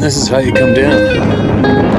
and this is how you come down.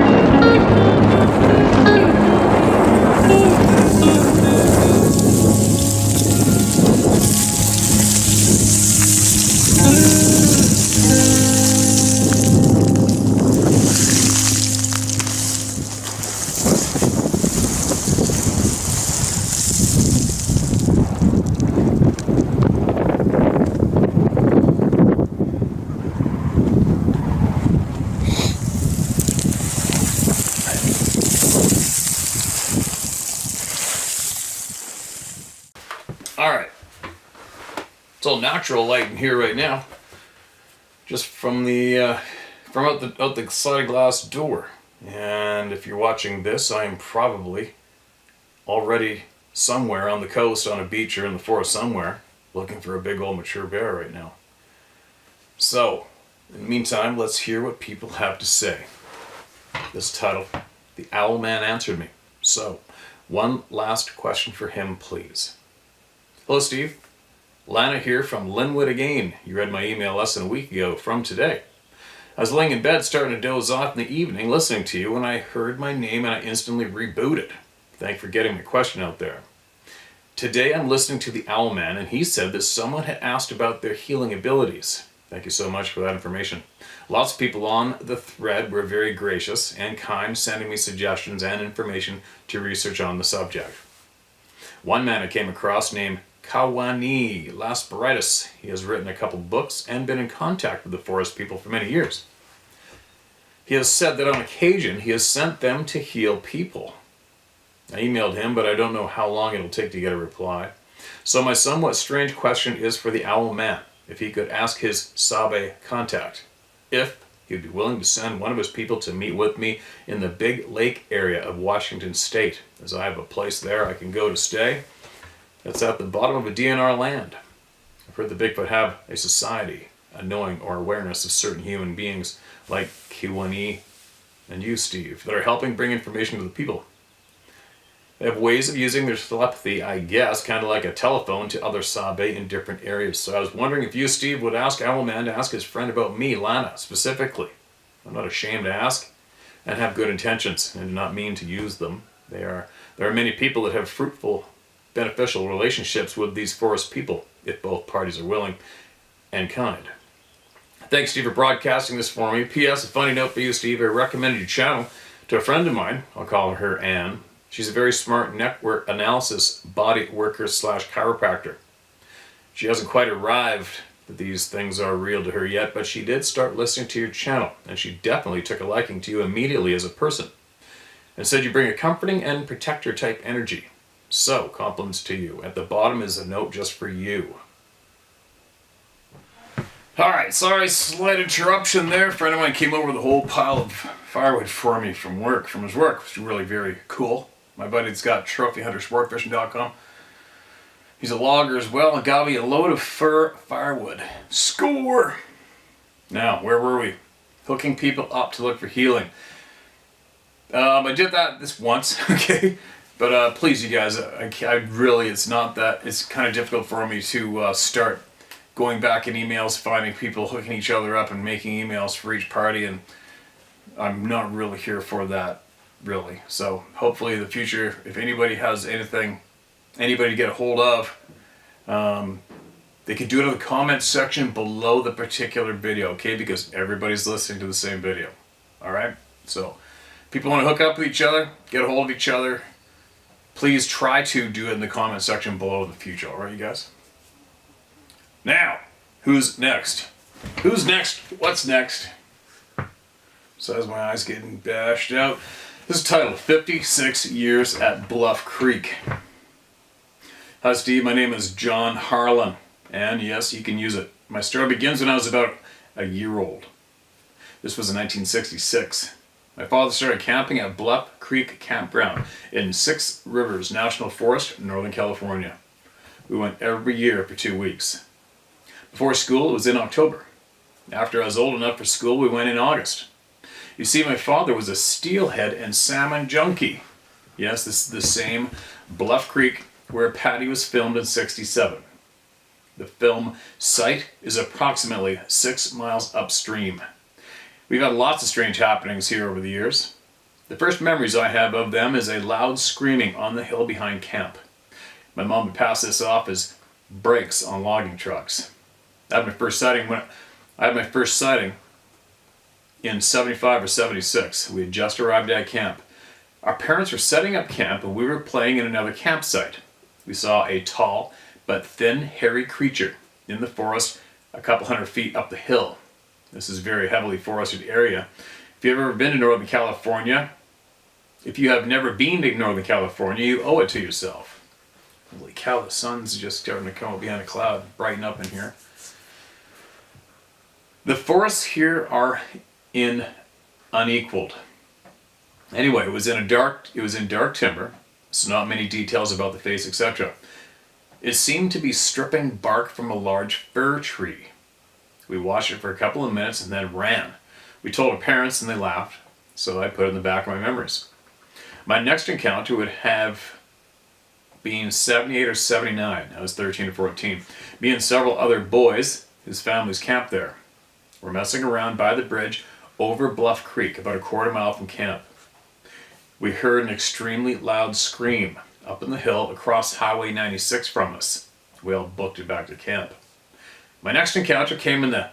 Alright, it's all natural light in here right now, just from the out the sliding glass door. And if you're watching this, I am probably already somewhere on the coast, on a beach, or in the forest somewhere, looking for a big old mature bear right now. So, in the meantime, let's hear what people have to say. This title, The Owl Man Answered Me. So, one last question for him, please. Hello, Steve. Lana here from Linwood again. You read my email less than a week ago from today. I was laying in bed starting to doze off in the evening listening to you when I heard my name and I instantly rebooted. Thanks for getting my question out there. Today I'm listening to the Owl Man and he said that someone had asked about their healing abilities. Thank you so much for that information. Lots of people on the thread were very gracious and kind, sending me suggestions and information to research on the subject. One man I came across named Kawani Lasparitis. He has written a couple books and been in contact with the forest people for many years. He has said that on occasion he has sent them to heal people. I emailed him, but I don't know how long it'll take to get a reply. So my somewhat strange question is for the Owl Man, if he could ask his Sabe contact, if he would be willing to send one of his people to meet with me in the Big Lake area of Washington State, as I have a place there I can go to stay. That's at the bottom of a DNR land. I've heard the Bigfoot have a society, a knowing or awareness of certain human beings like Kiwani and you, Steve, that are helping bring information to the people. They have ways of using their telepathy, I guess, kind of like a telephone to other Sabe in different areas. So I was wondering if you, Steve, would ask Owlman to ask his friend about me, Lana, specifically. I'm not ashamed to ask and have good intentions and not mean to use them. There are many people that have fruitful, beneficial relationships with these forest people, if both parties are willing and kind. Thanks, Steve, for broadcasting this for me. P.S. A funny note for you, Steve. I recommended your channel to a friend of mine. I'll call her Anne. She's a very smart network analysis body worker / chiropractor. She hasn't quite arrived that these things are real to her yet, but she did start listening to your channel, and she definitely took a liking to you immediately as a person, and said you bring a comforting and protector type energy. So, compliments to you. At the bottom is a note just for you. Alright, sorry, slight interruption there. A friend of mine came over with a whole pile of firewood for me from his work. It's really very cool. My buddy's got trophyhuntersportfishing.com. He's a logger as well and got me a load of fir firewood. Score! Now, where were we? Hooking people up to look for healing. I did that this once, okay? But please, you guys, I really, it's not that, it's kind of difficult for me to start going back in emails, finding people hooking each other up and making emails for each party, and I'm not really here for that, really. So hopefully in the future, if anybody has anything, anybody to get a hold of, they could do it in the comments section below the particular video, okay? Because everybody's listening to the same video, all right? So people want to hook up with each other, get a hold of each other, please try to do it in the comment section below in the future, alright, you guys? Now, who's next? Who's next? What's next? So as my eyes getting bashed out. This is titled 56 Years at Bluff Creek. Hi Steve, my name is John Harlan, and yes, you can use it. My story begins when I was about a year old. This was in 1966. My father started camping at Bluff Creek Campground in Six Rivers National Forest, Northern California. We went every year for 2 weeks. Before school, it was in October. After I was old enough for school, we went in August. You see, my father was a steelhead and salmon junkie. Yes, this is the same Bluff Creek where Patty was filmed in '67. The film site is approximately 6 miles upstream. We've had lots of strange happenings here over the years. The first memories I have of them is a loud screaming on the hill behind camp. My mom would pass this off as brakes on logging trucks. I had my first sighting in 75 or 76. We had just arrived at camp. Our parents were setting up camp and we were playing in another campsite. We saw a tall but thin, hairy creature in the forest a couple hundred feet up the hill. This is a very heavily forested area. If you've ever been to Northern California, if you have never been to Northern California, you owe it to yourself. Holy cow, the sun's just starting to come up behind a cloud, brighten up in here. The forests here are unequaled. Anyway, it was in dark timber, so not many details about the face, etc. It seemed to be stripping bark from a large fir tree. We watched it for a couple of minutes and then ran. We told our parents and they laughed, so I put it in the back of my memories. My next encounter would have been 78 or 79. I was 13 or 14. Me and several other boys, whose families camped there, were messing around by the bridge over Bluff Creek, about a quarter mile from camp. We heard an extremely loud scream up in the hill across Highway 96 from us. We all booked it back to camp. My next encounter came in the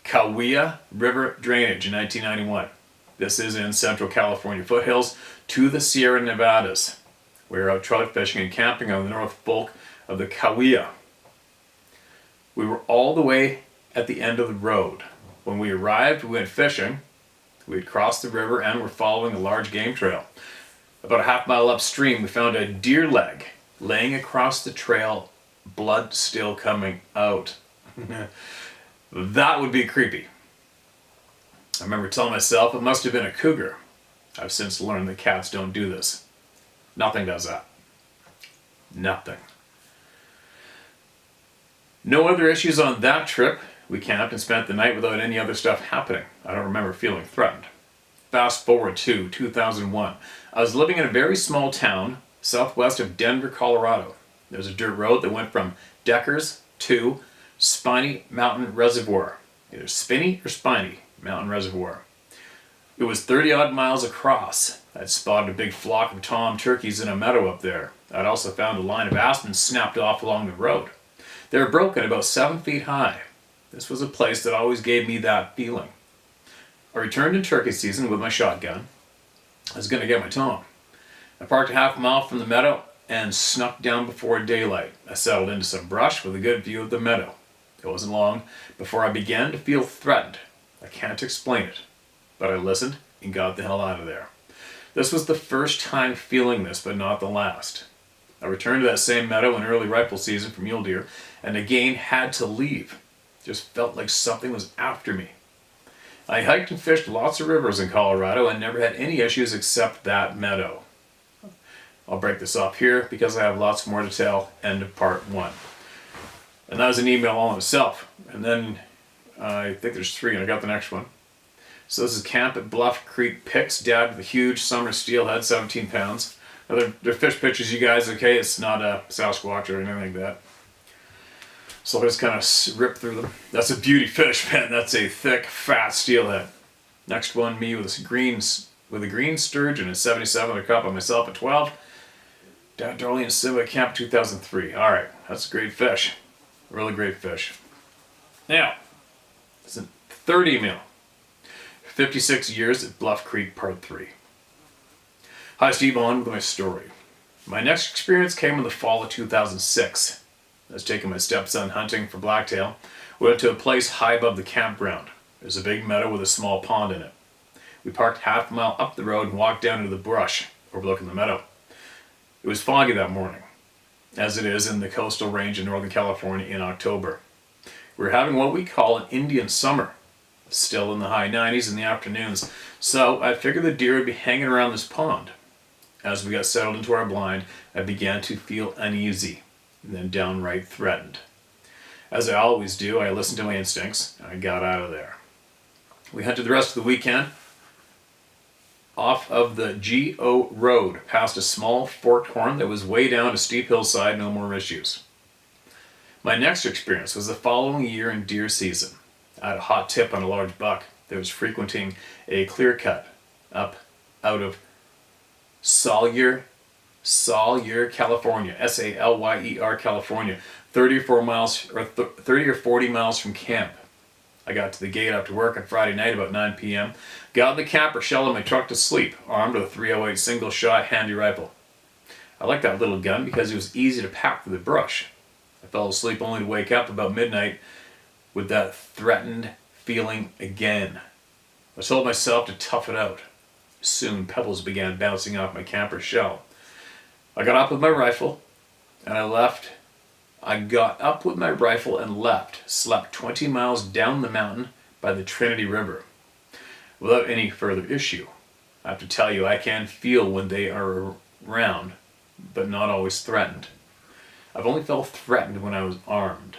Kaweah River drainage in 1991. This is in Central California foothills to the Sierra Nevadas. We were out trout fishing and camping on the North Fork of the Kaweah. We were all the way at the end of the road. When we arrived, we went fishing. We had crossed the river and were following a large game trail. About a half mile upstream, we found a deer leg laying across the trail, blood still coming out. That would be creepy. I remember telling myself it must have been a cougar. I've since learned that cats don't do this. Nothing does that. Nothing. No other issues on that trip. We camped and spent the night without any other stuff happening. I don't remember feeling threatened. Fast forward to 2001. I was living in a very small town southwest of Denver, Colorado. There was a dirt road that went from Deckers to Spiny Mountain Reservoir. Either Spinny or Spiny Mountain Reservoir. It was 30 odd miles across. I'd spotted a big flock of tom turkeys in a meadow up there. I'd also found a line of aspens snapped off along the road. They were broken about 7 feet high. This was a place that always gave me that feeling. I returned in turkey season with my shotgun. I was going to get my tom. I parked a half mile from the meadow and snuck down before daylight. I settled into some brush with a good view of the meadow. It wasn't long before I began to feel threatened. I can't explain it, but I listened and got the hell out of there. This was the first time feeling this, but not the last. I returned to that same meadow in early rifle season for mule deer, and again had to leave. Just felt like something was after me. I hiked and fished lots of rivers in Colorado and never had any issues except that meadow. I'll break this off here because I have lots more to tell. End of part 1. And that was an email all in itself. And then I think there's 3 and I got the next one. So this is camp at Bluff Creek Picks. Dad with a huge summer steelhead, 17 pounds. Now they're fish pictures, you guys, okay? It's not a Sasquatch or anything like that. So I just kind of rip through them. That's a beauty fish, man. That's a thick, fat steelhead. Next one, me with a green sturgeon at 77, a cup on myself at 12. Down Darlene and Simba Camp 2003. All right, that's a great fish. Really great fish. Now, it's a third email. 56 years at Bluff Creek, part 3. Hi, Steve, on with my story. My next experience came in the fall of 2006. I was taking my stepson hunting for blacktail. We went to a place high above the campground. There's a big meadow with a small pond in it. We parked half a mile up the road and walked down into the brush overlooking the meadow. It was foggy that morning, as it is in the coastal range in Northern California in October. We were having what we call an Indian summer, still in the high 90s in the afternoons, so I figured the deer would be hanging around this pond. As we got settled into our blind, I began to feel uneasy and then downright threatened. As I always do, I listened to my instincts and I got out of there. We hunted the rest of the weekend off of the GO Road, past a small forked horn that was way down a steep hillside, no more issues. My next experience was the following year in deer season. I had a hot tip on a large buck. that was frequenting a clear cut up out of Salyer, California, Salyer, California, 34 miles or 30 or 40 miles from camp. I got to the gate after work on Friday night about 9 p.m. Got in the camper shell in my truck to sleep, armed with a 308 single shot handy rifle. I liked that little gun because it was easy to pack through the brush. I fell asleep only to wake up about midnight with that threatened feeling again. I told myself to tough it out. Soon pebbles began bouncing off my camper shell. I got up with my rifle and I left. I got up with my rifle and left, slept 20 miles down the mountain by the Trinity River without any further issue. I have to tell you, I can feel when they are around, but not always threatened. I've only felt threatened when I was armed.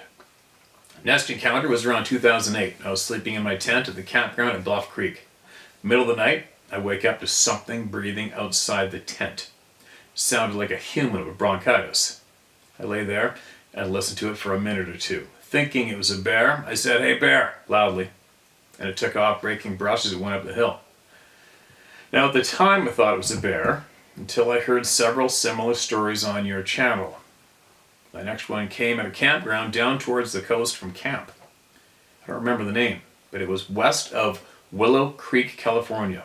Next encounter was around 2008. I was sleeping in my tent at the campground at Bluff Creek. Middle of the night, I wake up to something breathing outside the tent. It sounded like a human with bronchitis. I lay there and listened to it for a minute or two. Thinking it was a bear, I said, "Hey bear," loudly, and it took off breaking brush as it went up the hill. Now at the time I thought it was a bear, until I heard several similar stories on your channel. My next one came at a campground down towards the coast from camp. I don't remember the name, but it was west of Willow Creek, California.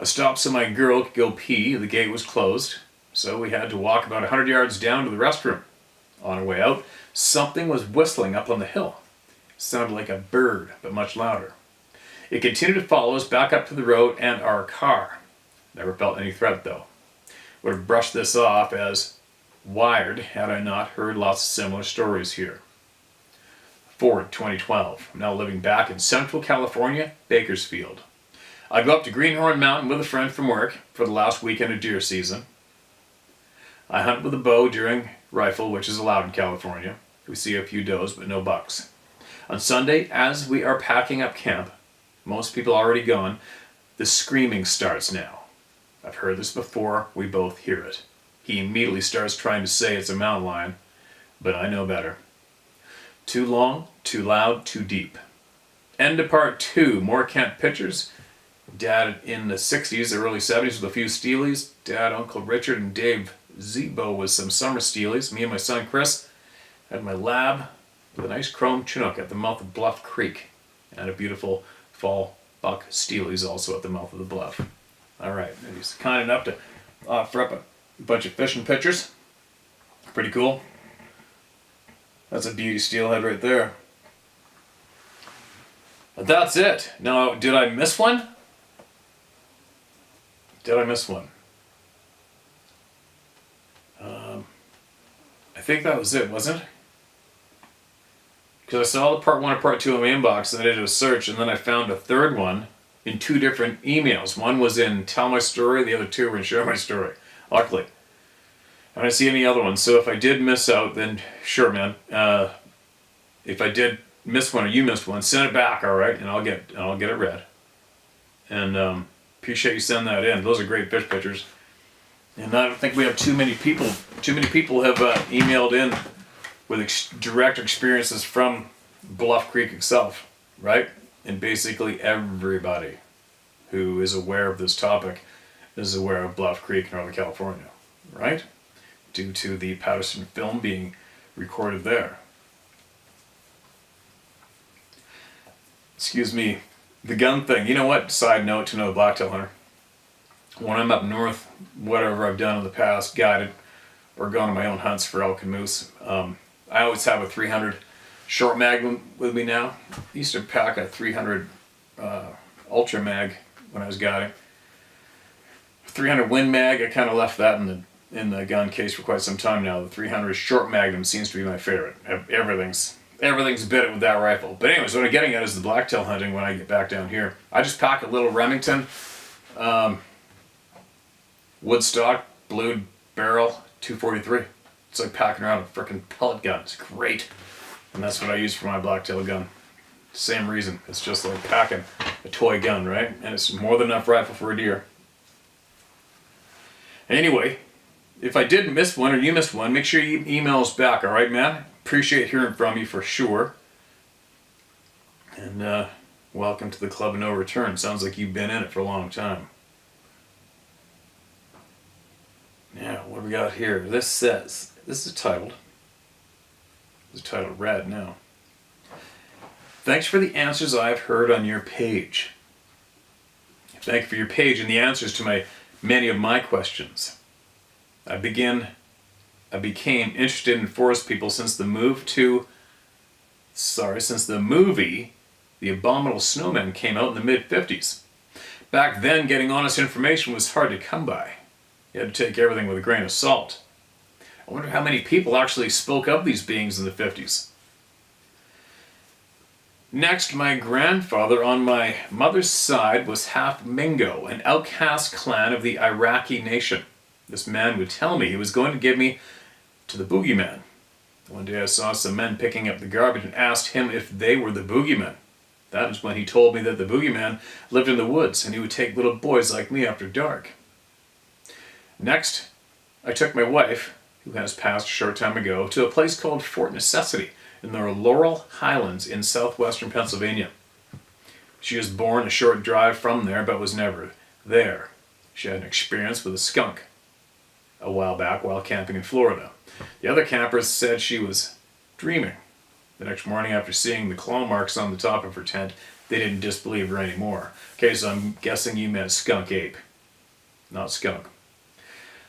I stopped so my girl could go pee. The gate was closed, so we had to walk about 100 yards down to the restroom. On our way out, something was whistling up on the hill. It sounded like a bird, but much louder. It continued to follow us back up to the road and our car. Never felt any threat though. Would have brushed this off as wired had I not heard lots of similar stories here. Forward 2012. I'm now living back in Central California, Bakersfield. I go up to Greenhorn Mountain with a friend from work for the last weekend of deer season. I hunt with a bow during rifle, which is allowed in California. We see a few does, but no bucks. On Sunday, as we are packing up camp, most people already gone, the screaming starts now. I've heard this before, we both hear it. He immediately starts trying to say it's a mountain lion, but I know better. Too long, too loud, too deep. End of part 2, more camp pictures. Dad in the 60s, the early 70s with a few steelies. Dad, Uncle Richard, and Dave Zebo with some summer steelies. Me and my son Chris had my lab with a nice chrome Chinook at the mouth of Bluff Creek. And a beautiful fall buck steelies also at the mouth of the bluff. Alright, he's kind enough to offer up a bunch of fishing pictures. Pretty cool. That's a beauty steelhead right there. But that's it. Now, did I miss one? Did I miss one? I think that was it, wasn't it? Because I saw the part 1 and part 2 in my inbox and I did a search and then I found a third one in 2 different emails. One was in Tell My Story, the other 2 were in Share My Story. Luckily. I don't see any other ones, so if I did miss out, then sure, man. If I did miss one or you missed one, send it back, all right, and I'll get it read. And appreciate you sending that in. Those are great fish pictures. And I don't think we have too many people have emailed in with direct experiences from Bluff Creek itself, right? And basically everybody who is aware of this topic is aware of Bluff Creek, Northern California, right? Due to the Patterson film being recorded there. Excuse me, the gun thing. You know what? Side note to no blacktail hunter. When I'm up north, whatever I've done in the past, guided, or gone on my own hunts for elk and moose, I always have a 300 short mag with me now. I used to pack a 300 ultra mag when I was guiding. 300 Win mag, I kind of left that in the gun case for quite some time now. The 300 short magnum seems to be my favorite. Everything's bitted with that rifle. But anyways, what I'm getting at is the blacktail hunting when I get back down here. I just pack a little Remington Woodstock blued barrel 243. It's like packing around a freaking pellet gun. It's great. And that's what I use for my blacktail gun. Same reason. It's just like packing a toy gun, right? And it's more than enough rifle for a deer. Anyway, if I did miss one or you missed one, make sure you email us back, alright, man? Appreciate hearing from you for sure. And Welcome to the Club of No Return. Sounds like you've been in it for a long time. Yeah, what do we got here? This is titled Red now. Thanks for the answers I've heard on your page. Thank you for your page and the answers to many of my questions. I became interested in forest people since the movie The Abominable Snowman came out in the mid-50s. Back then, getting honest information was hard to come by. You had to take everything with a grain of salt. I wonder how many people actually spoke of these beings in the 50s. Next, my grandfather on my mother's side was half Mingo, an outcast clan of the Iraqi nation. This man would tell me he was going to give me to the boogeyman. One day I saw some men picking up the garbage and asked him if they were the boogeyman. That was when he told me that the boogeyman lived in the woods and he would take little boys like me after dark. Next, I took my wife, who has passed a short time ago, to a place called Fort Necessity in the Laurel Highlands in southwestern Pennsylvania. She was born a short drive from there but was never there. She had an experience with a skunk a while back while camping in Florida. The other campers said she was dreaming. The next morning, after seeing the claw marks on the top of her tent, they didn't disbelieve her anymore. Okay, so I'm guessing you meant skunk ape, not skunk.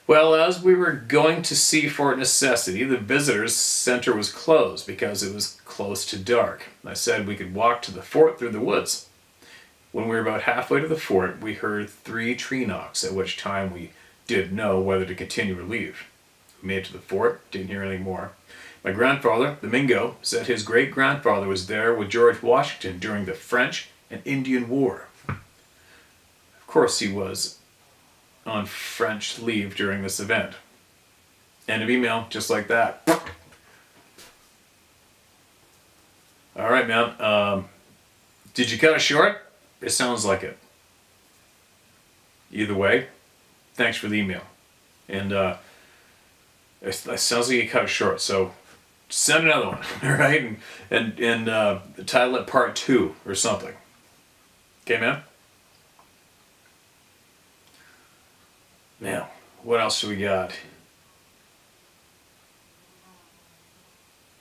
Well, as we were going to see Fort Necessity, the visitors center was closed because it was close to dark. I said we could walk to the fort through the woods. When we were about halfway to the fort, we heard 3 tree knocks, at which time we didn't know whether to continue or leave. We made it to the fort, didn't hear anything more. My grandfather, the Mingo, said his great-grandfather was there with George Washington during the French and Indian War. Of course he was on French leave during this event. End of email, just like that. Alright, man. Did you cut it short? It sounds like it. Either way, thanks for the email. And it sounds like you cut it short, so send another one, alright? And title it Part 2 or something. Okay, man? Now, what else do we got?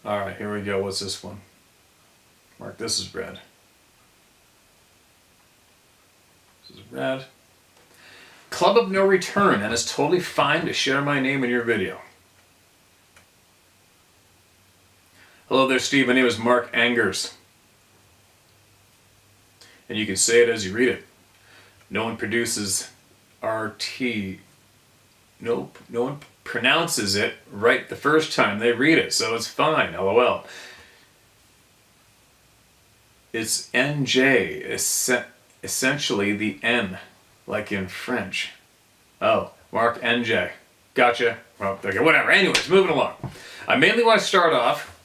Alright, here we go. What's this one? Mark, this is red. This is red. Club of No Return, and it's totally fine to share my name in your video. Hello there, Steve. My name is Mark Angers. And you can say it as you read it. No one produces RT. Nope, no one pronounces it right the first time they read it, so it's fine, LOL. It's NJ, essentially the N, like in French. Oh, Mark NJ. Gotcha. Well, okay, whatever. Anyways, moving along. I mainly want to start off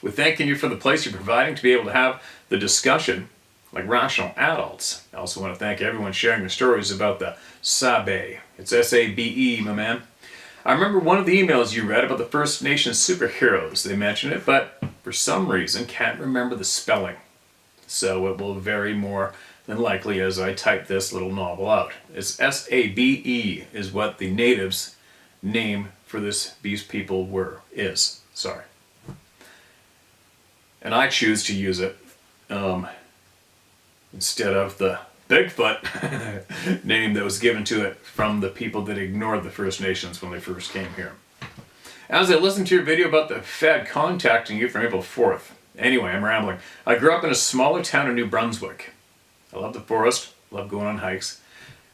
with thanking you for the place you're providing to be able to have the discussion like rational adults. I also want to thank everyone sharing their stories about the Sabe. It's S-A-B-E, my man. I remember one of the emails you read about the First Nations superheroes. They mentioned it, but for some reason can't remember the spelling. So it will vary more than likely as I type this little novel out. It's S-A-B-E is what the natives' name for these people is. Sorry. And I choose to use it instead of the Bigfoot name that was given to it from the people that ignored the First Nations when they first came here. As I listened to your video about the Fed contacting you from April 4th. Anyway, I'm rambling. I grew up in a smaller town in New Brunswick. I love the forest, love going on hikes.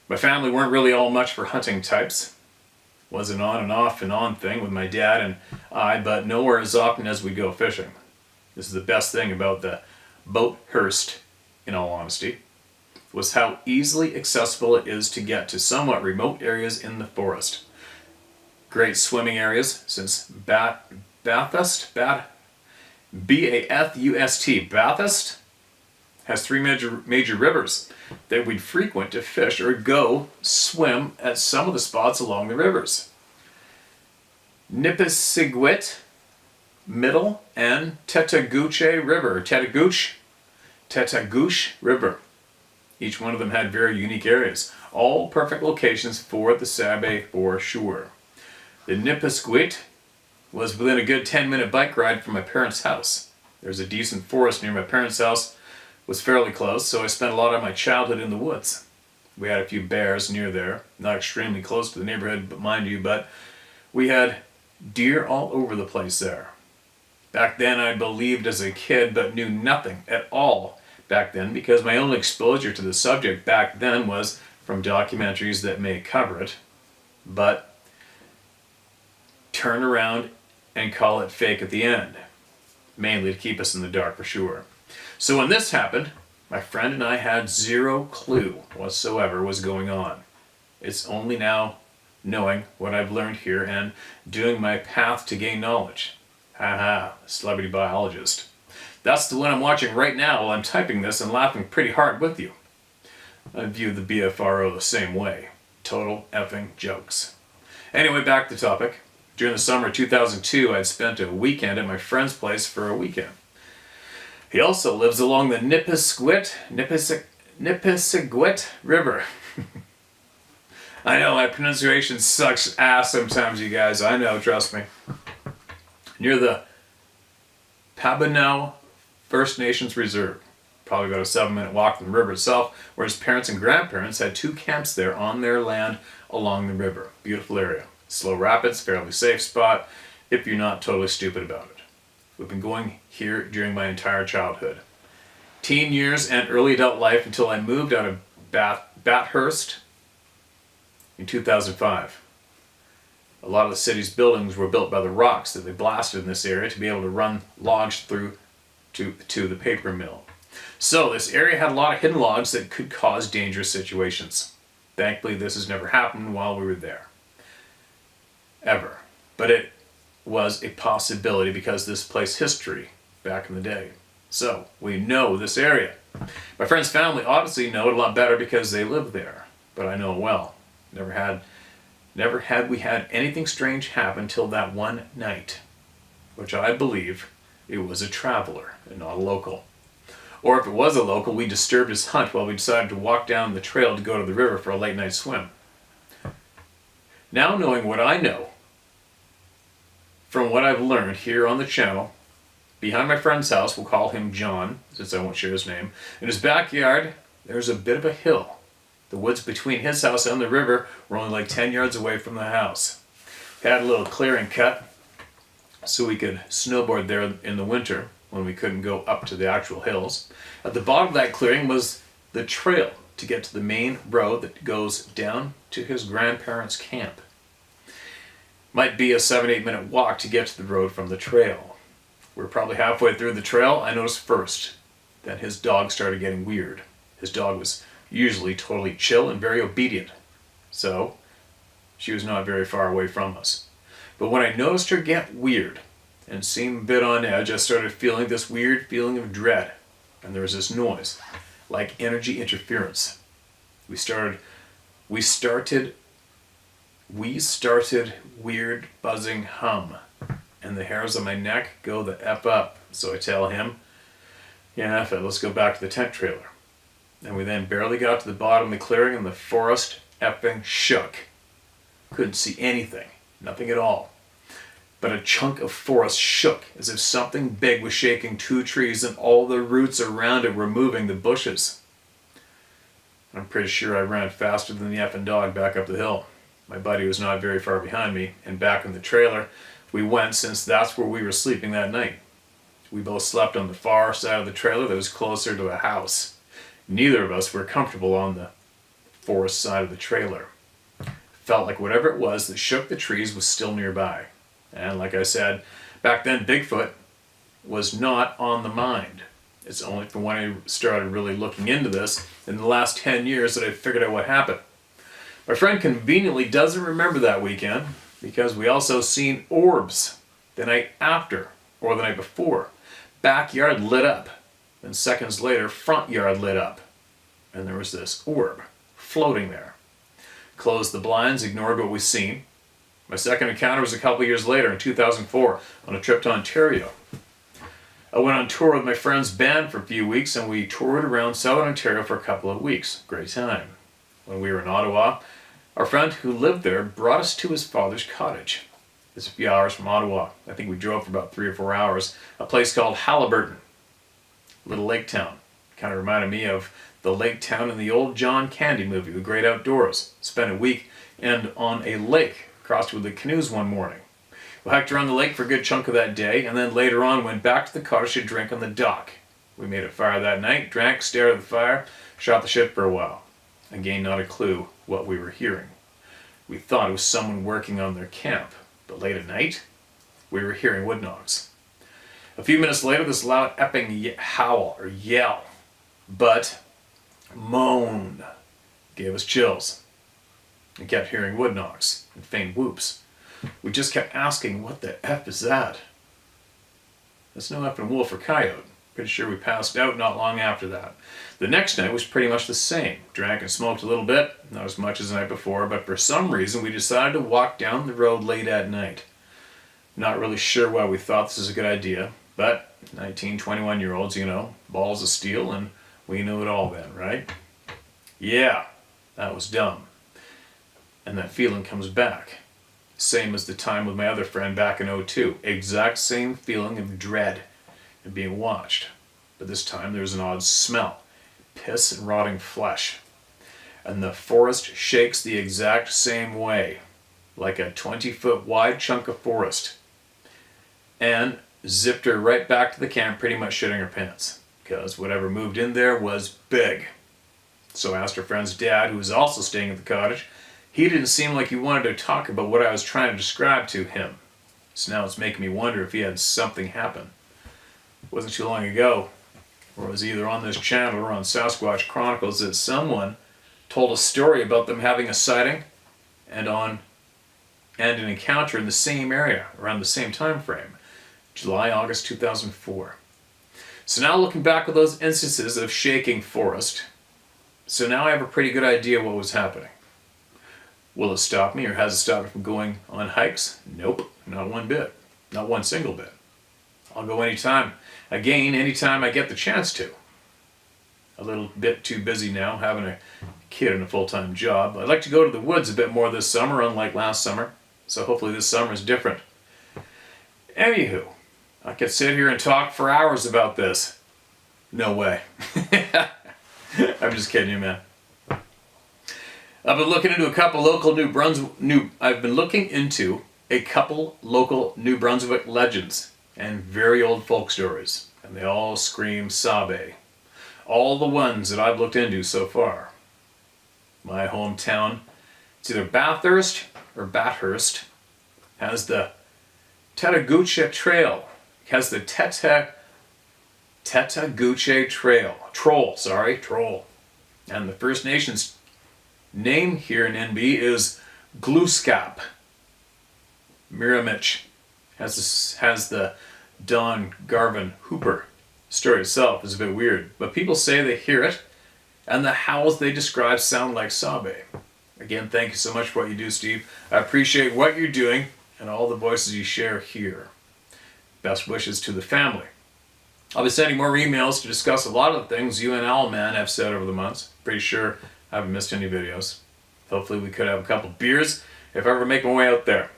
My family weren't really all much for hunting types. Was an on and off and on thing with my dad and I, but nowhere as often as we go fishing. This is the best thing about the Boathurst, in all honesty, was how easily accessible it is to get to somewhat remote areas in the forest. Great swimming areas, since Bathurst, B-A-F-U-S-T, Bathurst has 3 major rivers that we'd frequent to fish or go swim at some of the spots along the rivers. Nipisiguit, Middle, and Tetagouche River. Tetagouche River. Each one of them had very unique areas, all perfect locations for the Sabe for sure. The Nipisquit was within a good 10-minute bike ride from my parents' house. There's a decent forest near my parents' house, was fairly close, so I spent a lot of my childhood in the woods. We had a few bears near there, not extremely close to the neighborhood, but mind you, but we had deer all over the place there. Back then I believed as a kid, but knew nothing at all back then, because my only exposure to the subject back then was from documentaries that may cover it, but turn around and call it fake at the end, mainly to keep us in the dark for sure. So when this happened, my friend and I had zero clue whatsoever was going on. It's only now knowing what I've learned here and doing my path to gain knowledge. Haha, celebrity biologist. That's the one I'm watching right now while I'm typing this and laughing pretty hard with you. I view the BFRO the same way. Total effing jokes. Anyway, back to the topic. During the summer of 2002, I'd spent a weekend at my friend's place for a weekend. He also lives along the Nipisiguit River. I know, my pronunciation sucks ass sometimes, you guys. I know, trust me. Near the Pabonneau First Nations Reserve. Probably about a 7-minute walk from the river itself, where his parents and grandparents had 2 camps there on their land along the river. Beautiful area. Slow rapids, fairly safe spot, if you're not totally stupid about it. We've been going here during my entire childhood. Teen years and early adult life until I moved out of Bathurst in 2005. A lot of the city's buildings were built by the rocks that they blasted in this area to be able to run logs through to the paper mill. So this area had a lot of hidden logs that could cause dangerous situations. Thankfully, this has never happened while we were there. Ever. But it was a possibility because this place history back in the day. So we know this area. My friend's family obviously know it a lot better because they live there, but I know it well. Never had we had anything strange happen till that one night, which I believe it was a traveler and not a local. Or if it was a local, we disturbed his hunt while we decided to walk down the trail to go to the river for a late night swim. Now knowing what I know, from what I've learned here on the channel, behind my friend's house, we'll call him John, since I won't share his name, in his backyard, there's a bit of a hill. The woods between his house and the river were only like 10 yards away from the house. Had a little clearing cut so we could snowboard there in the winter when we couldn't go up to the actual hills. At the bottom of that clearing was the trail to get to the main road that goes down to his grandparents' camp. Might be a 7-8 minute walk to get to the road from the trail. We're probably halfway through the trail. I noticed first that his dog started getting weird. His dog was usually totally chill and very obedient, so she was not very far away from us. But when I noticed her get weird and seem a bit on edge, I started feeling this weird feeling of dread, and there was this noise, like energy interference. We started weird buzzing hum, and the hairs on my neck go the F up. So I tell him, yeah, F it, let's go back to the tent trailer. And we then barely got to the bottom of the clearing and the forest effing shook. Couldn't see anything, nothing at all. But a chunk of forest shook as if something big was shaking 2 trees and all the roots around it were moving the bushes. I'm pretty sure I ran faster than the effing dog back up the hill. My buddy was not very far behind me, and back in the trailer we went, since that's where we were sleeping that night. We both slept on the far side of the trailer that was closer to the house. Neither of us were comfortable on the forest side of the trailer. Felt like whatever it was that shook the trees was still nearby. And like I said, back then Bigfoot was not on the mind. It's only from when I started really looking into this in the last 10 years that I figured out what happened. My friend conveniently doesn't remember that weekend because we also seen orbs the night after or the night before. Backyard lit up. Then seconds later, front yard lit up. And there was this orb floating there. Closed the blinds, ignored what we seen. My second encounter was a couple years later in 2004 on a trip to Ontario. I went on tour with my friend's band for a few weeks, and we toured around Southern Ontario for a couple of weeks. Great time. When we were in Ottawa, our friend who lived there brought us to his father's cottage. It's a few hours from Ottawa. I think we drove for about 3 or 4 hours. A place called Haliburton. Little lake town. Kind of reminded me of the lake town in the old John Candy movie, The Great Outdoors. Spent a week and on a lake. Crossed with the canoes one morning. We hiked around the lake for a good chunk of that day, and then later on went back to the cottage to drink on the dock. We made a fire that night, drank, stared at the fire, shot the shit for a while. Again, not a clue what we were hearing. We thought it was someone working on their camp. But late at night, we were hearing wood knocks. A few minutes later, this loud epping howl, or yell, but moan, gave us chills. We kept hearing wood knocks and faint whoops. We just kept asking, what the F is that? That's no effing wolf or coyote. Pretty sure we passed out not long after that. The next night was pretty much the same. Drank and smoked a little bit, not as much as the night before, but for some reason we decided to walk down the road late at night. Not really sure why we thought this was a good idea, but 19, 21-year-olds, you know, balls of steel, and we knew it all then, right? Yeah, that was dumb. And that feeling comes back. Same as the time with my other friend back in '02. Exact same feeling of dread and being watched. But this time there was an odd smell. Piss and rotting flesh. And the forest shakes the exact same way. Like a 20-foot wide chunk of forest. And zipped her right back to the camp, pretty much shitting her pants. Because whatever moved in there was big. So I asked her friend's dad, who was also staying at the cottage. He didn't seem like he wanted to talk about what I was trying to describe to him. So now it's making me wonder if he had something happen. It wasn't too long ago, or it was either on this channel or on Sasquatch Chronicles, that someone told a story about them having a sighting and an encounter in the same area around the same time frame, July, August 2004. So now looking back at those instances of shaking forest, so now I have a pretty good idea what was happening. Will it stop me, or has it stopped me from going on hikes? Nope, not one bit. Not one single bit. I'll go anytime. Again, anytime I get the chance to. A little bit too busy now, having a kid and a full-time job. I'd like to go to the woods a bit more this summer, unlike last summer. So hopefully this summer is different. Anywho, I could sit here and talk for hours about this. No way. I'm just kidding you, man. I've been looking into a couple local New Brunswick legends and very old folk stories, and they all scream Sabe. All the ones that I've looked into so far. My hometown, it's either Bathurst or Bathurst, has the Tetaguche Trail. It has the Tetaguche Troll. And the First Nations name here in NB is Gluskap. Miramichi has the Don Garvin Hooper. The story itself is a bit weird, but people say they hear it, and the howls they describe sound like Sabe. Again, thank you so much for what you do, Steve. I appreciate what you're doing and all the voices you share here. Best wishes to the family. I'll be sending more emails to discuss a lot of the things you and Owlman have said over the months. Pretty sure I haven't missed any videos. Hopefully we could have a couple beers if I ever make my way out there.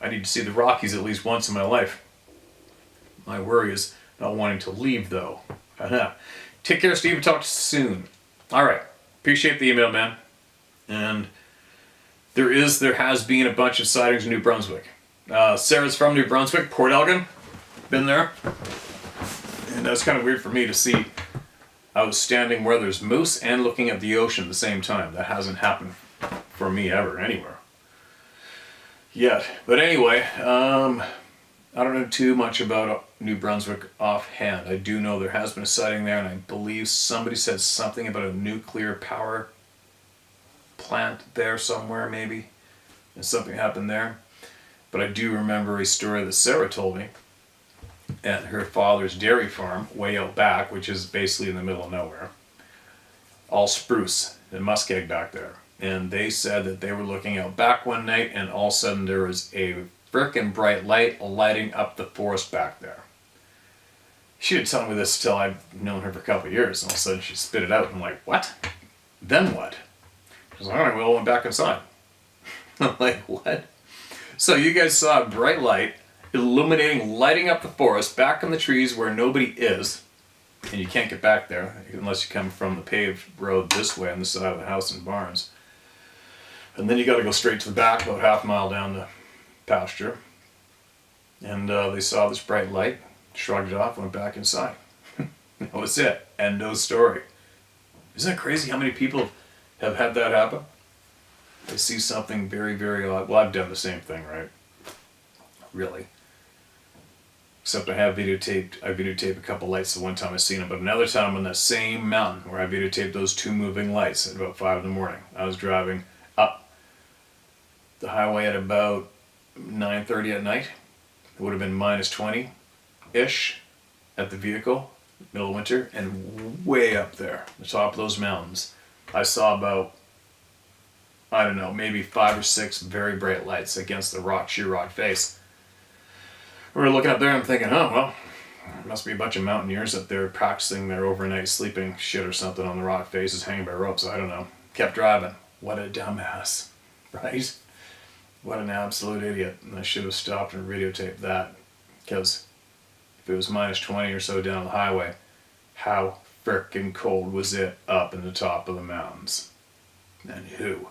I need to see the Rockies at least once in my life. My worry is not wanting to leave, though. Take care, Steve. Talk to you soon. All right. Appreciate the email, man. And there has been a bunch of sightings in New Brunswick. Sarah's from New Brunswick, Port Elgin. Been there. And that's kind of weird for me to see. I was standing where there's moose and looking at the ocean at the same time. That hasn't happened for me ever, anywhere. Yet. But anyway, I don't know too much about New Brunswick offhand. I do know there has been a sighting there, and I believe somebody said something about a nuclear power plant there somewhere, maybe. And something happened there. But I do remember a story that Sarah told me at her father's dairy farm way out back, which is basically in the middle of nowhere. All spruce and muskeg back there. And they said that they were looking out back one night, and all of a sudden there was a frickin' bright light lighting up the forest back there. She didn't tell me this till I'd known her for a couple of years, and all of a sudden she spit it out. I'm like, what? Then what? She's like, all right, well, I went back inside. I'm like, what? So you guys saw a bright light illuminating, lighting up the forest back in the trees where nobody is, and you can't get back there unless you come from the paved road this way on the side of the house and barns. And then you got to go straight to the back, about half a mile down the pasture. And they saw this bright light, shrugged it off, went back inside. That was it. End of story. Isn't it crazy how many people have had that happen? They see something very, very odd. Well, I've done the same thing, right? Really. Except I videotaped a couple lights the one time I seen them, but another time on that same mountain where I videotaped those two moving lights at about 5 in the morning. I was driving up the highway at about 9:30 at night. It would have been minus 20-ish at the vehicle, middle of winter, and way up there, the top of those mountains, I saw about, I don't know, maybe 5 or 6 very bright lights against the sheer rock face. We were looking up there and I'm thinking, oh, well, there must be a bunch of mountaineers up there practicing their overnight sleeping shit or something on the rock faces hanging by ropes. I don't know. Kept driving. What a dumbass, right? What an absolute idiot. And I should have stopped and videotaped that, because if it was minus 20 or so down the highway, how frickin' cold was it up in the top of the mountains? And who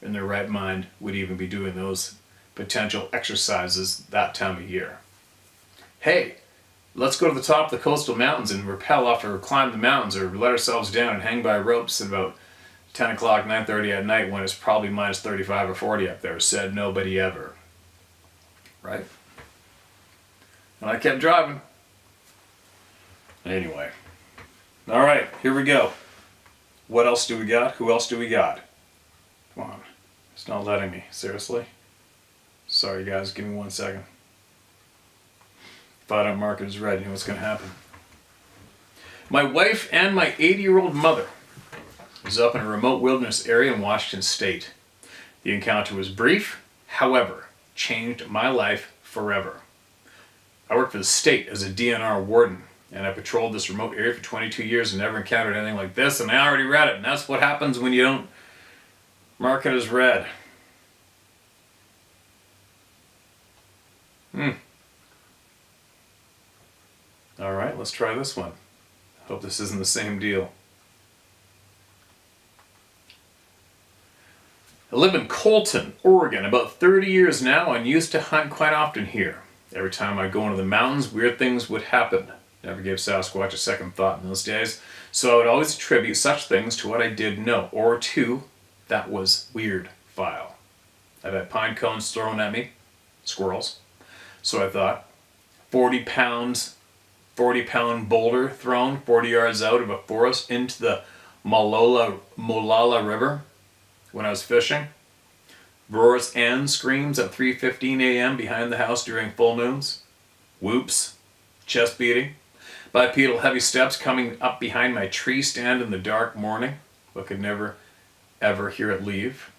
in their right mind would even be doing those potential exercises that time of year? Hey, let's go to the top of the coastal mountains and rappel off or climb the mountains or let ourselves down and hang by ropes at about 10 o'clock, 9:30 at night when it's probably minus 35 or 40 up there. Said nobody ever. Right? And I kept driving. Anyway. Alright, here we go. What else do we got? Who else do we got? Come on. It's not letting me. Seriously? Sorry guys, give me 1 second. If I don't mark it as red, you know what's going to happen. My wife and my 80-year-old mother was up in a remote wilderness area in Washington State. The encounter was brief, however, changed my life forever. I worked for the state as a DNR warden, and I patrolled this remote area for 22 years and never encountered anything like this, and I already read it, and that's what happens when you don't mark it as red. Alright, let's try this one. Hope this isn't the same deal. I live in Colton, Oregon, about 30 years now, and used to hunt quite often here. Every time I go into the mountains, weird things would happen. Never gave Sasquatch a second thought in those days, so I would always attribute such things to what I did know, or to that was weird file. I've had pine cones thrown at me, squirrels, so I thought, 40-pound boulder thrown 40 yards out of a forest into the Molalla River when I was fishing. Roars and screams at 3:15 a.m. behind the house during full moons. Whoops. Chest beating. Bipedal heavy steps coming up behind my tree stand in the dark morning, but could never ever hear it leave.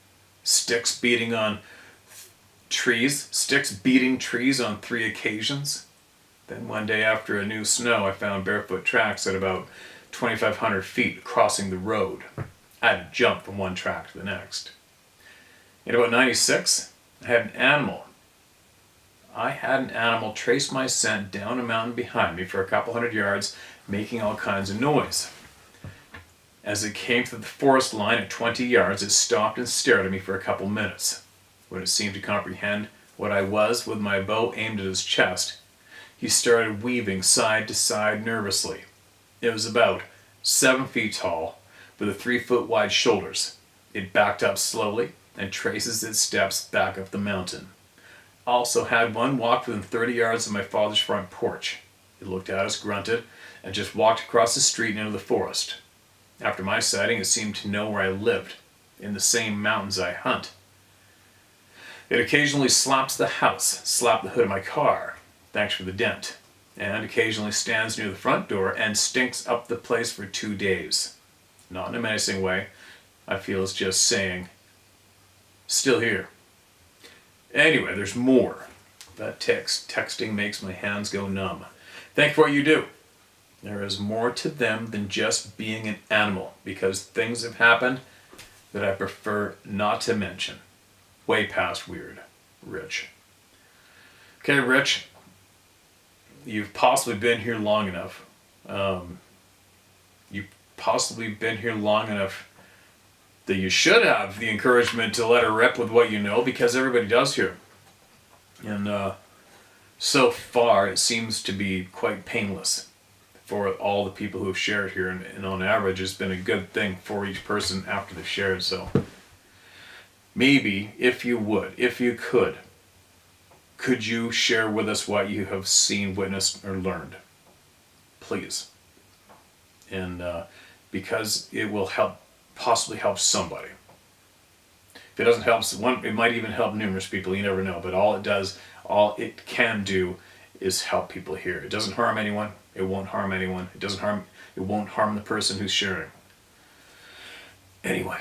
Sticks beating trees on 3 occasions. Then one day after a new snow, I found barefoot tracks at about 2,500 feet crossing the road. I had to jump from one track to the next. In about 96, I had an animal trace my scent down a mountain behind me for a couple hundred yards, making all kinds of noise. As it came to the forest line at 20 yards, it stopped and stared at me for a couple minutes. When it seemed to comprehend what I was with my bow aimed at his chest, he started weaving side to side nervously. It was about 7 feet tall, with 3-foot wide shoulders. It backed up slowly and traces its steps back up the mountain. Also had one walked within 30 yards of my father's front porch. It looked at us, grunted, and just walked across the street and into the forest. After my sighting, it seemed to know where I lived, in the same mountains I hunt. It occasionally slaps the house, slapped the hood of my car, thanks for the dent, and occasionally stands near the front door and stinks up the place for 2 days. Not in a menacing way. I feel it's just saying, still here. Anyway, there's more. That texting makes my hands go numb. Thank you for what you do. There is more to them than just being an animal, because things have happened that I prefer not to mention. Way past weird. Rich. Okay, Rich, you've possibly been here long enough. You've possibly been here long enough that you should have the encouragement to let her rip with what you know, because everybody does here. And so far, it seems to be quite painless for all the people who have shared here, and on average, it's been a good thing for each person after they've shared. So maybe, if you could you share with us what you have seen, witnessed, or learned? Please. And because it will possibly help somebody. If it doesn't help one, it might even help numerous people, you never know. But all it can do is help people here. It doesn't harm anyone. It won't harm anyone. It won't harm the person who's sharing. Anyway,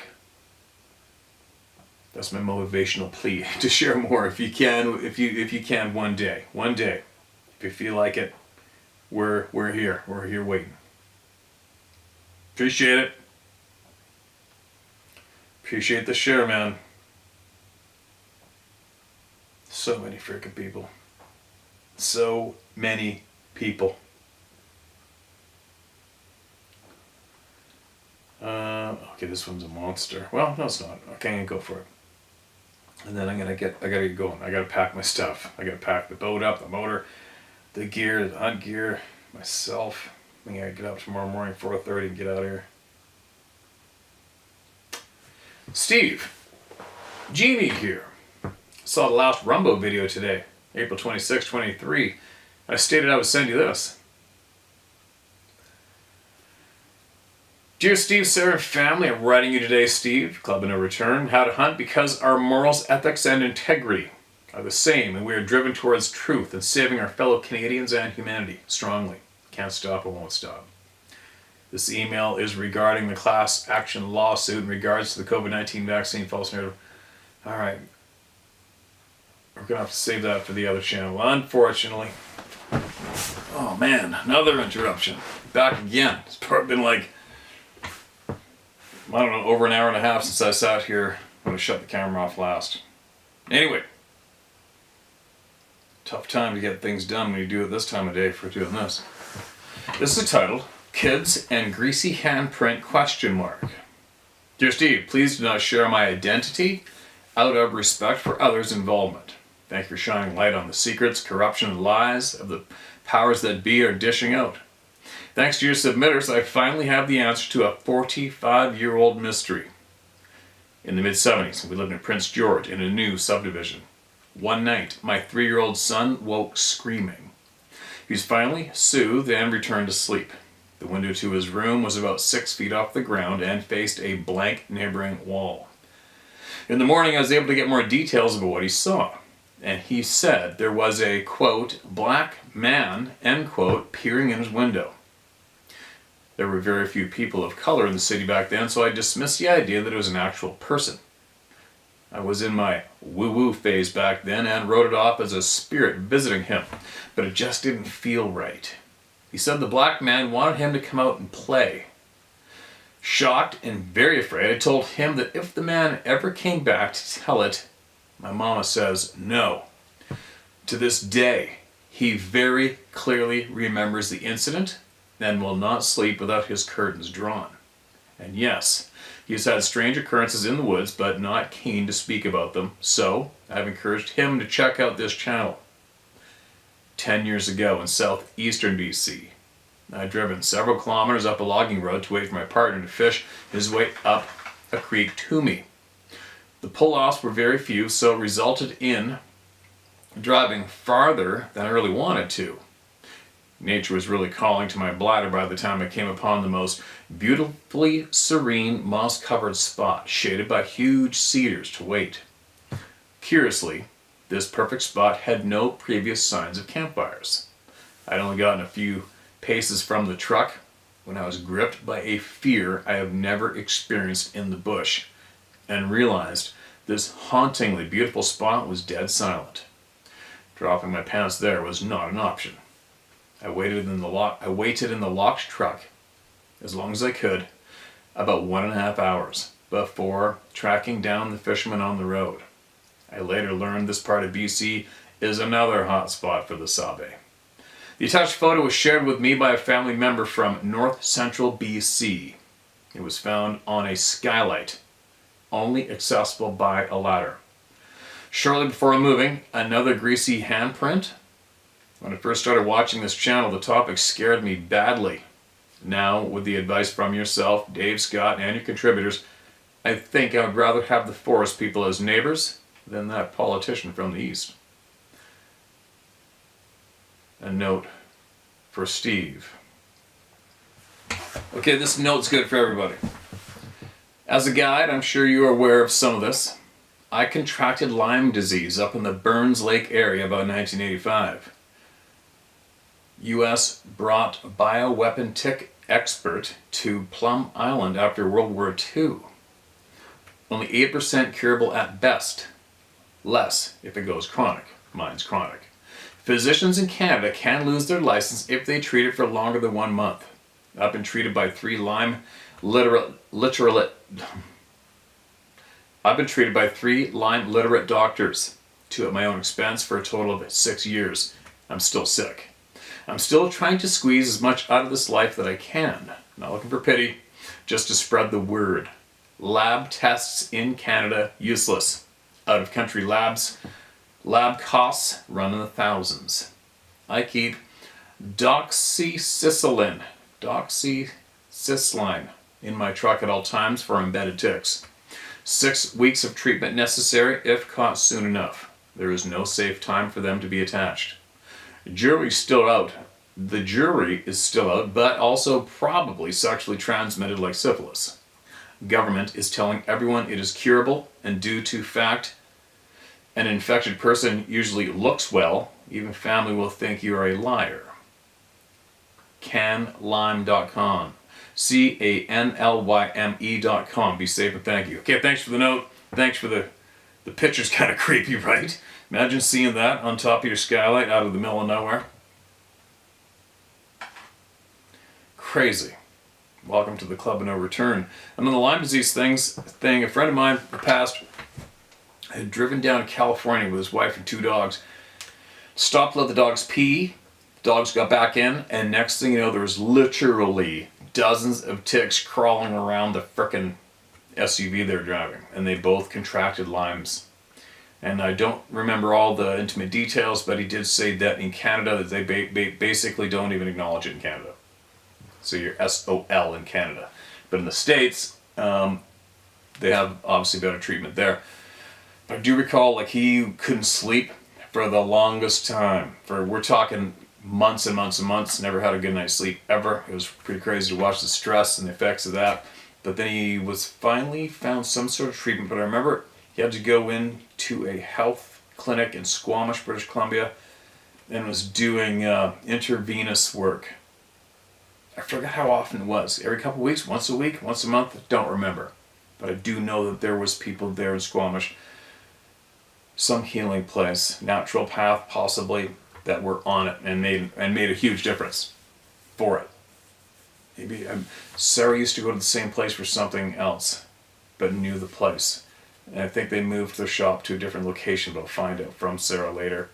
that's my motivational plea, to share more if you can. If you can, one day, if you feel like it, we're here. We're here waiting. Appreciate it. Appreciate the share, man. So many freaking people. So many people. Okay, this one's a monster. Well, no, it's not. Okay, I'm gonna go for it. And then I gotta get going. I gotta pack my stuff. I gotta pack the boat up, the motor, the gear, the hunt gear, myself. I think I gotta get up tomorrow morning, 4:30, and get out of here. Steve, Jeannie here. Saw the last Rumbo video today, April 26, 23. I stated I would send you this. Dear Steve, Sarah, and family, I'm writing you today, Steve, Club in a Return, how to hunt because our morals, ethics, and integrity are the same, and we are driven towards truth and saving our fellow Canadians and humanity strongly. Can't stop or won't stop. This email is regarding the class action lawsuit in regards to the COVID-19 vaccine false narrative. All right. We're going to have to save that for the other channel, unfortunately. Oh man, another interruption. Back again. It's been like, I don't know, over an hour and a half since I sat here when I shut the camera off last. Anyway. Tough time to get things done when you do it this time of day for doing this. This is titled, Kids and Greasy Handprint ? Dear Steve, please do not share my identity out of respect for others' involvement. Thank you for shining light on the secrets, corruption, and lies of the powers that be are dishing out. Thanks to your submitters, I finally have the answer to a 45-year-old mystery. In the mid-70s, we lived in Prince George in a new subdivision. One night, my 3-year-old son woke screaming. He was finally soothed and returned to sleep. The window to his room was about 6 feet off the ground and faced a blank neighboring wall. In the morning, I was able to get more details about what he saw. And he said there was a, quote, black man, end quote, peering in his window. There were very few people of color in the city back then, so I dismissed the idea that it was an actual person. I was in my woo-woo phase back then and wrote it off as a spirit visiting him, but it just didn't feel right. He said the black man wanted him to come out and play. Shocked and very afraid, I told him that if the man ever came back to tell it, my mama says no. To this day, he very clearly remembers the incident and will not sleep without his curtains drawn. And yes, he has had strange occurrences in the woods, but not keen to speak about them, so I've encouraged him to check out this channel. 10 years ago in southeastern BC, I'd driven several kilometers up a logging road to wait for my partner to fish his way up a creek to me. The pull-offs were very few, so it resulted in driving farther than I really wanted to. Nature was really calling to my bladder by the time I came upon the most beautifully serene moss-covered spot, shaded by huge cedars to wait. Curiously, this perfect spot had no previous signs of campfires. I'd only gotten a few paces from the truck when I was gripped by a fear I have never experienced in the bush and realized this hauntingly beautiful spot was dead silent. Dropping my pants there was not an option. I waited in the locked truck as long as I could, about 1.5 hours, before tracking down the fishermen on the road. I later learned this part of BC is another hot spot for the sabe. The attached photo was shared with me by a family member from north central BC. It was found on a skylight, only accessible by a ladder. Shortly before moving, another greasy handprint. When I first started watching this channel, the topic scared me badly. Now, with the advice from yourself, Dave, Scott, and your contributors, I think I would rather have the forest people as neighbors than that politician from the east. A note for Steve. Okay, this note's good for everybody. As a guide, I'm sure you're aware of some of this. I contracted Lyme disease up in the Burns Lake area about 1985. U.S. brought bioweapon tick expert to Plum Island after World War II. Only 8% curable at best. Less if it goes chronic. Mine's chronic. Physicians in Canada can lose their license if they treat it for longer than 1 month. I've been treated by 3 Lyme literate doctors, 2 at my own expense, for a total of 6 years. I'm still sick. I'm still trying to squeeze as much out of this life that I can. Not looking for pity, just to spread the word. Lab tests in Canada, useless. Out of country labs, lab costs run in the thousands. I keep doxycycline in my truck at all times for embedded ticks. 6 weeks of treatment necessary if caught soon enough. There is no safe time for them to be attached. The jury is still out, but also probably sexually transmitted like syphilis. Government is telling everyone it is curable, and due to fact an infected person usually looks well, even family will think you are a liar. Canlyme.com. CANLYME.com. Be safe and thank you. Okay, thanks for the note. Thanks for the picture's kind of creepy, right? Imagine seeing that on top of your skylight out of the middle of nowhere. Crazy. Welcome to the Club of No Return. And on the Lyme disease thing, a friend of mine in the past had driven down to California with his wife and 2 dogs. Stopped to let the dogs pee. Dogs got back in, and next thing you know, there was literally dozens of ticks crawling around the frickin' SUV they were driving, and they both contracted Lyme's. And I don't remember all the intimate details, but he did say that in Canada, that they basically don't even acknowledge it in Canada. So you're SOL in Canada. But in the States, they have obviously better treatment there. But I do recall, like, he couldn't sleep for the longest time. We're talking months and months and months, never had a good night's sleep ever. It was pretty crazy to watch the stress and the effects of that. But then he was finally found some sort of treatment. But I remember he had to go in to a health clinic in Squamish, British Columbia, and was doing intravenous work. I forgot how often it was. Every couple of weeks, once a week, once a month, don't remember. But I do know that there was people there in Squamish, some healing place, natural path possibly, that were on it and made a huge difference for it. Maybe Sarah used to go to the same place for something else, but knew the place. And I think they moved their shop to a different location, but I'll find out from Sarah later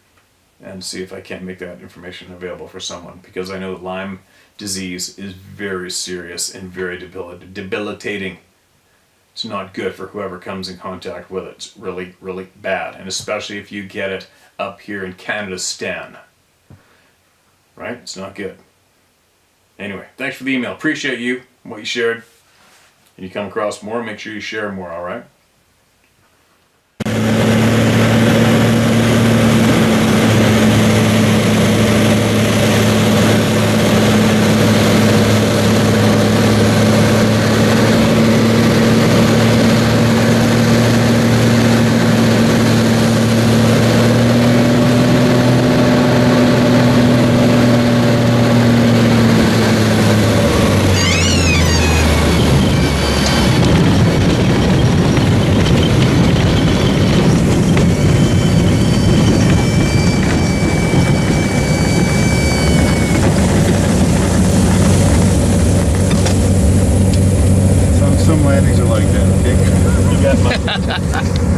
and see if I can't make that information available for someone, because I know that Lyme disease is very serious and very debilitating. It's not good for whoever comes in contact with it. It's really, really bad, and especially if you get it up here in Canada, Stan. Right? It's not good. Anyway, thanks for the email. Appreciate you, what you shared. And you come across more, make sure you share more, alright? man.